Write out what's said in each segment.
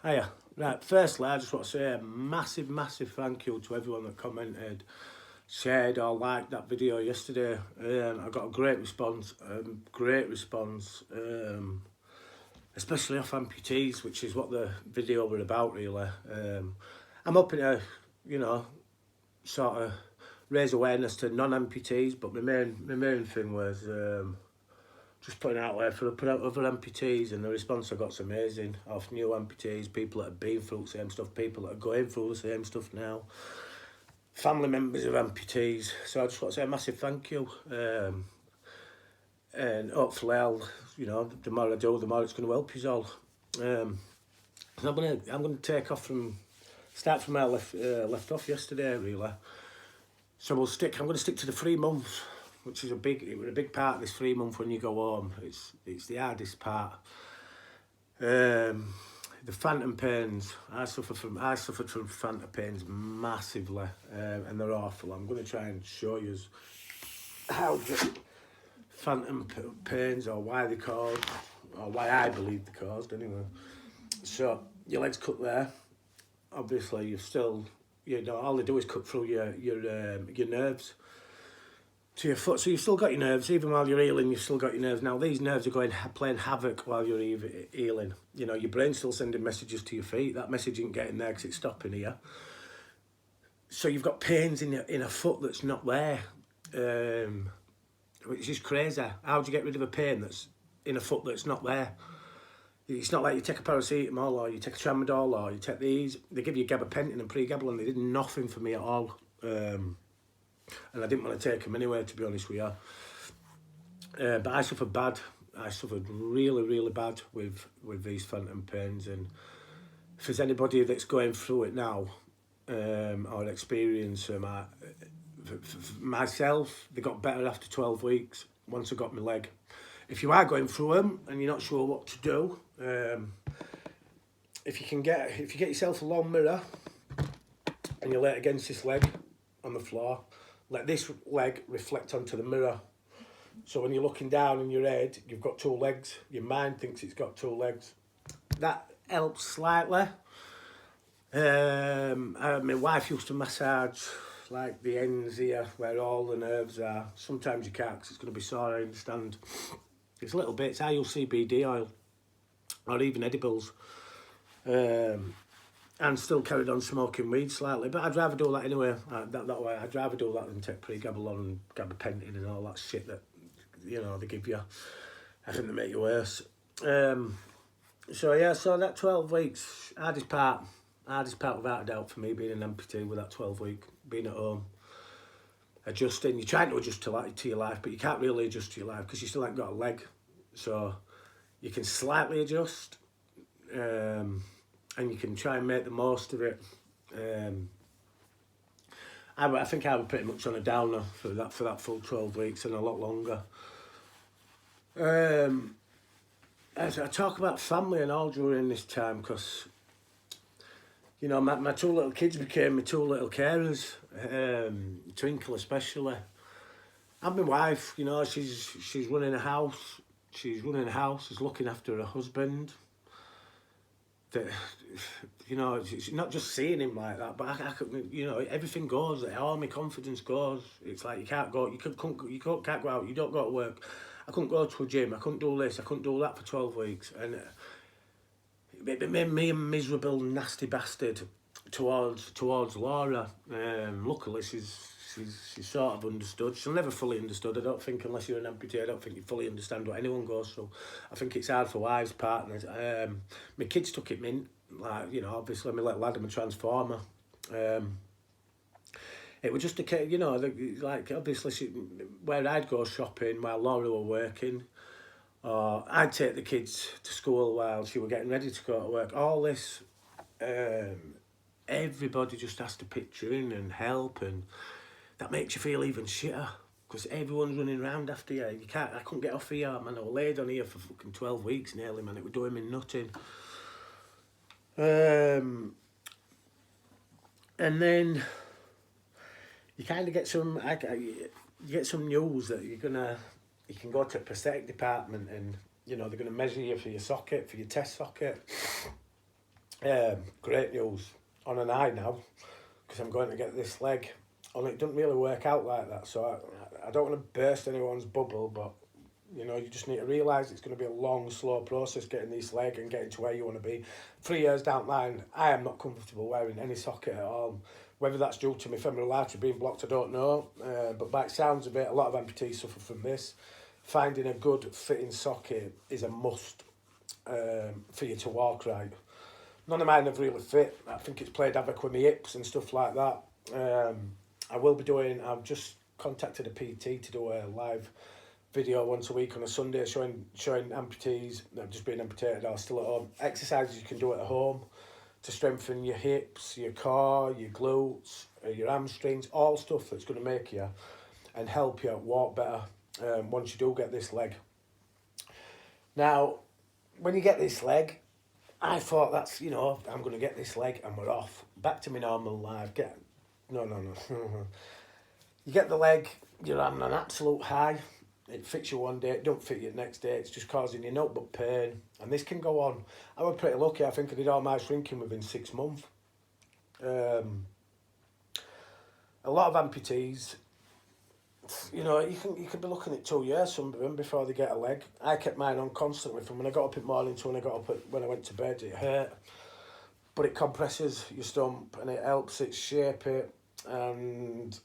Hiya. Right, firstly, I just want to say a massive, massive thank you to everyone that commented, shared or liked that video yesterday. I got a great response, especially off amputees, which is what the video were about really. I'm hoping to, you know, sort of raise awareness to non-amputees, but my main thing was just putting out there for other amputees, and the response I got's amazing off new amputees, people that have been through the same stuff, people that are going through the same stuff now, family members of amputees. So I just want to say a massive thank you, and hopefully the more I do, the more it's going to help you all. I'm gonna take off start from where I left off yesterday really. So I'm going to stick to the 3 months, which is a big part of this 3 month when you go home. It's the hardest part. The phantom pains. I suffered from phantom pains massively, and they're awful. I'm going to try and show you how the phantom pains, or why they caused, or why I believe they caused anyway. So your legs cut there. Obviously, all they do is cut through your nerves to your foot, so you've still got your nerves. Even while you're healing, you've still got your nerves. Now these nerves are playing havoc while you're healing. Your brain's still sending messages to your feet. That message isn't getting there because it's stopping here. So you've got pains in a foot that's not there, which is crazy. How do you get rid of a pain that's in a foot that's not there? It's not like you take a paracetamol or you take a tramadol or you take these. They give you gabapentin and pregabalin. They did nothing for me at all. And I didn't want to take them anyway, to be honest with you. But I suffered bad. I suffered really, really bad with these phantom pains. And if there's anybody that's going through it now, or experience them, myself, they got better after 12 weeks once I got my leg. If you are going through them and you're not sure what to do, if you get yourself a long mirror and you lay it against this leg on the floor, let this leg reflect onto the mirror. So when you're looking down in your head, you've got 2 legs. Your mind thinks it's got 2 legs. That helps slightly. My wife used to massage like the ends here where all the nerves are. Sometimes you can't because it's going to be sore, I understand. It's little bits. I use CBD oil or even edibles, and still carried on smoking weed slightly. But I'd rather do that anyway. That way, I'd rather do that than take pregabalin and gabapentin and all that shit that they give you. I think they make you worse. So that 12 weeks, hardest part without a doubt for me being an amputee with that 12 week, being at home. Adjusting, you're trying to adjust to your life, but you can't really adjust to your life because you still haven't got a leg. So you can slightly adjust, and you can try and make the most of it. I think I was pretty much on a downer for that full 12 weeks and a lot longer. I talk about family and all during this time because my 2 little kids became my 2 little carers, Twinkle especially. And my wife, she's running a house. She's looking after her husband. It's not just seeing him like that, but I could, everything goes. All my confidence goes. It's like you can't go out. You don't go to work. I couldn't go to a gym. I couldn't do this. I couldn't do that for 12 weeks, and it made me a miserable, nasty bastard towards Laura. Luckily, she's sort of understood. She'll never fully understood. I don't think, unless you're an amputee, I don't think you fully understand what anyone goes through. I think it's hard for wives, partners. My kids took it mint. Like, obviously, my little lad, I'm a transformer. It was just a case, like, obviously, where I'd go shopping while Laura were working, or I'd take the kids to school while she were getting ready to go to work. All this, everybody just has to pitch in and help, and that makes you feel even shitter because everyone's running around after you. I couldn't get off here, man. I was laid on here for fucking 12 weeks nearly, man. It was doing me nothing. And then you kind of get some news that you can go to a prosthetic department and they're gonna measure you for your socket, for your test socket. Great news on an eye now, because I'm going to get this leg. Only it doesn't really work out like that, so I don't want to burst anyone's bubble, but you know, you just need to realise it's going to be a long, slow process getting this leg and getting to where you want to be. 3 years down the line, I am not comfortable wearing any socket at all. Whether that's due to my femoral artery being blocked, I don't know. But by the sounds of it, a lot of amputees suffer from this. Finding a good fitting socket is a must for you to walk right. None of mine have really fit. I think it's played havoc with my hips and stuff like that. I've just contacted a PT to do a live video once a week on a Sunday showing amputees that have just been amputated or still at home exercises you can do at home to strengthen your hips, your core, your glutes, your hamstrings, all stuff that's going to make you and help you walk better once you do get this leg. Now, when you get this leg, I thought that's, you know, I'm going to get this leg and we're off. Back to my normal life. No. You get the leg, you're on an absolute high. It fits you one day, it don't fit you the next day. It's just causing you nothing but pain. And this can go on. I was pretty lucky. I think I did all my shrinking within 6 months. A lot of amputees, you know, you could be looking at 2 years, some of them, before they get a leg. I kept mine on constantly from when I got up in the morning to when I got up when I went to bed. It hurt, but it compresses your stump and it helps it shape it, and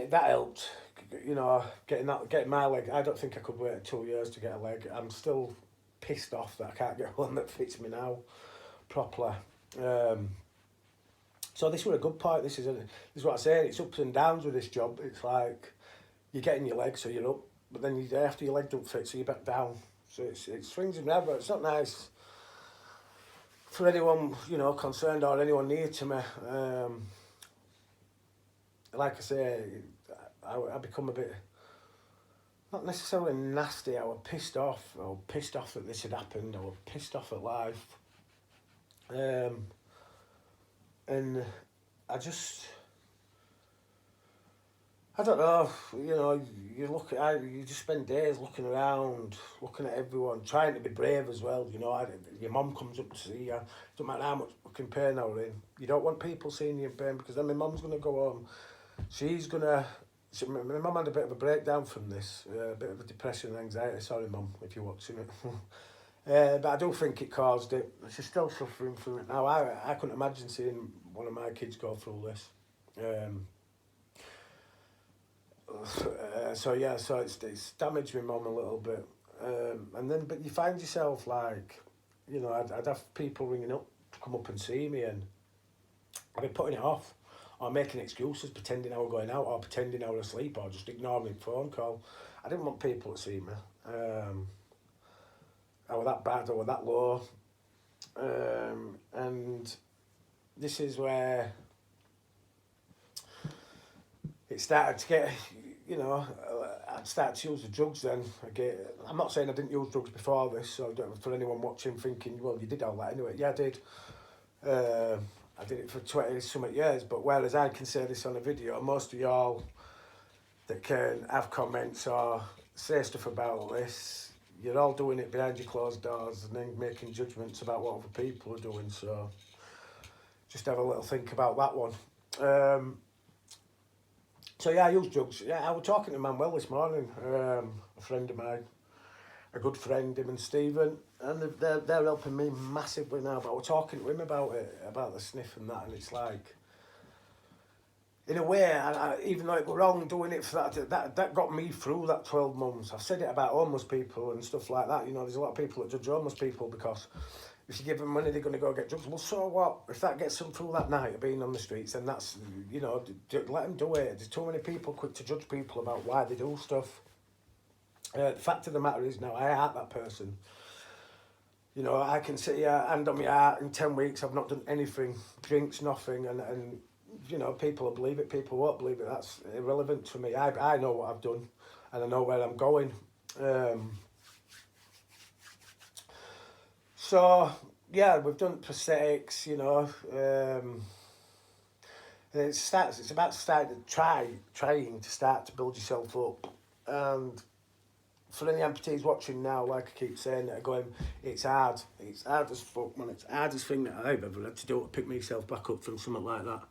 that helped. You know, getting my leg. I don't think I could wait 2 years to get a leg. I'm still pissed off that I can't get one that fits me now properly. So this was a good point. This is what I say. It's ups and downs with this job. It's like you're getting your leg, so you're up, but then after your leg don't fit, so you're back down. So it swings and roundabouts. It's not nice for anyone, you know, concerned or anyone near to me. Like I say, I become a bit, not necessarily nasty. I was pissed off. I was pissed off that this had happened. I was pissed off at life. And I don't know, you know, you just spend days looking around, looking at everyone, trying to be brave as well, you know. Your mum comes up to see you, doesn't matter how much fucking pain you're in. You don't want people seeing you in pain, because then my mum's going to go home. My mum had a bit of a breakdown from this, a bit of a depression and anxiety. Sorry, mum, if you're watching it. But I do think it caused it. She's still suffering from it now. I couldn't imagine seeing one of my kids go through this. So it's damaged my mum a little bit. But you find yourself like, you know, I'd have people ringing up to come up and see me, and I'd be putting it off, or making excuses, pretending I was going out, or pretending I was asleep, or just ignoring the phone call. I didn't want people to see me. I was that bad, I was that low. And this is where it started to get, you know, I'd started to use the drugs then. I'm not saying I didn't use drugs before this, so for anyone watching thinking, well, you did all that anyway. Yeah, I did. I did it for 20-something years, but whereas I can say this on a video, most of y'all that can have comments or say stuff about this, you're all doing it behind your closed doors and then making judgments about what other people are doing, so just have a little think about that one. So yeah, I use drugs. Yeah, I was talking to Manuel this morning, a friend of mine, a good friend, him and Stephen, and they're helping me massively now. But I was talking to him about it, about the sniff and that, and it's like, in a way, even though it was wrong doing it for that got me through that 12 months. I've said it about homeless people and stuff like that. You know, there's a lot of people that judge homeless people because if you give them money, they're going to go get drugs. Well, so what? If that gets them through that night of being on the streets, then that's, you know, let them do it. There's too many people quick to judge people about why they do stuff. The fact of the matter is now, I aren't that person. You know, I can sit here, hand on my heart, in 10 weeks I've not done anything, drinks, nothing, and you know, people will believe it, people won't believe it. That's irrelevant to me. I know what I've done, and I know where I'm going. So yeah, we've done prosthetics, you know. It's about trying to start to build yourself up, and for any amputees watching now, like I keep saying, that are going, it's hard as fuck, man. It's the hardest thing that I've ever had to do to pick myself back up from something like that.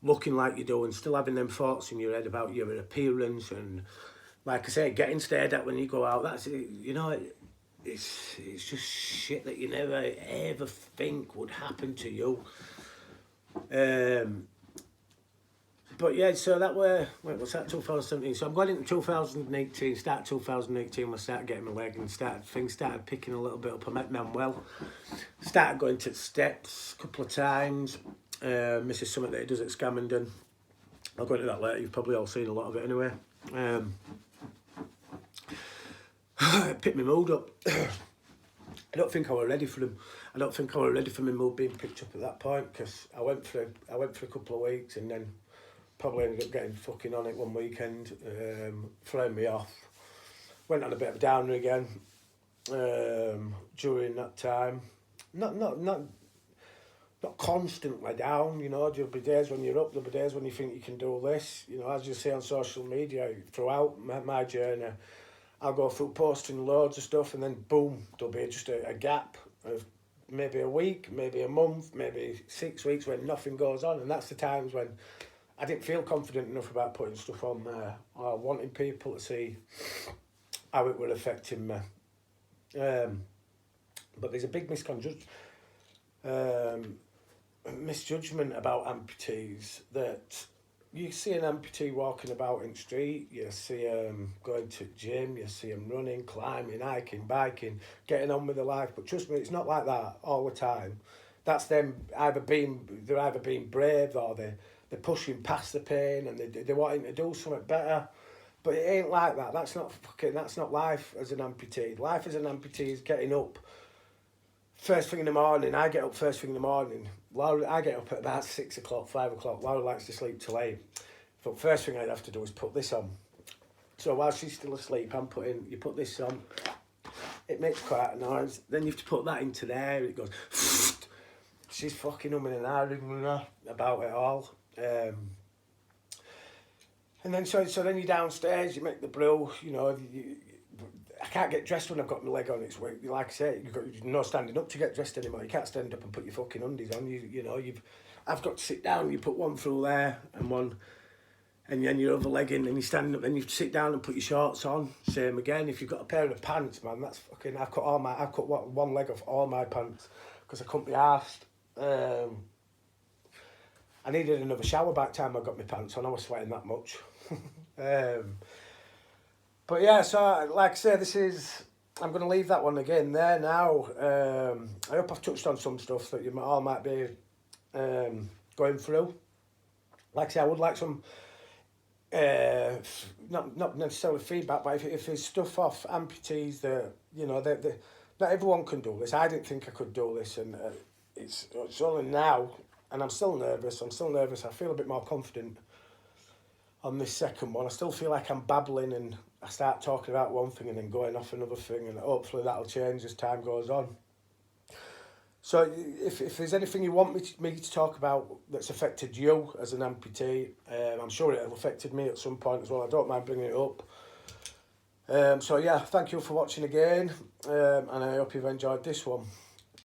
Looking like you do and still having them thoughts in your head about your appearance and, like I say, getting stared at when you go out. That's, you know, it's just shit that you never ever think would happen to you. But yeah, so that were, what's that, 2017? So I'm going into 2018, start 2018 when I started getting my leg and things started picking a little bit up. I met Manuel, started going to steps a couple of times. This is something that he does at Scammondon. I'll go into that later, you've probably all seen a lot of it anyway. It picked my mood up. I don't think I was ready for him. I don't think I was ready for my mood being picked up at that point, because I went for a couple of weeks and then probably ended up getting fucking on it one weekend, throwing me off. Went on a bit of a downer again during that time. Not constantly down, you know. There'll be days when you're up, there'll be days when you think you can do this. You know, as you see on social media, throughout my journey, I'll go through posting loads of stuff and then boom, there'll be just a gap of maybe a week, maybe a month, maybe 6 weeks when nothing goes on. And that's the times when I didn't feel confident enough about putting stuff on there or wanting people to see how it would affect me. But there's a big misjudgment about amputees, that you see an amputee walking about in the street, you see them going to the gym, you see them running, climbing, hiking, biking, getting on with their life. But trust me, it's not like that all the time. That's them they're either being brave or they're pushing past the pain and they're wanting to do something better. But it ain't like that. That's not life as an amputee. Life as an amputee is getting up first thing in the morning. I get up first thing in the morning. Laura, I get up at about 6 o'clock, 5 o'clock. Laura likes to sleep till 8. But first thing I'd have to do is put this on. So while she's still asleep, you put this on. It makes quite a noise. Then you have to put that into there. It goes. She's fucking umming and ahhing about it all. And then so then you're downstairs, you make the brew, you know. I can't get dressed when I've got my leg on. It's like I say, you're not standing up to get dressed anymore. You can't stand up and put your fucking undies on. I've got to sit down. You put one through there and one, and then your other leg in, and you're standing up. Then you have to sit down and put your shorts on. Same again. If you've got a pair of pants, man, that's fucking. I cut one leg off all my pants because I couldn't be arsed. I needed another shower by the time I got my pants on. I was sweating that much. But yeah, so like I say, I'm going to leave that one again there now. I hope I've touched on some stuff that you all might be going through. Like I say, I would like some, not necessarily feedback, but if there's stuff off amputees that, you know, not everyone can do this. I didn't think I could do this, and it's only now, and I'm still nervous. I feel a bit more confident on this second one. I still feel like I'm babbling and I start talking about one thing and then going off another thing, and hopefully that'll change as time goes on. So if there's anything you want me to talk about that's affected you as an amputee, I'm sure it'll affected me at some point as well. I don't mind bringing it up. So yeah, thank you for watching again, and I hope you've enjoyed this one.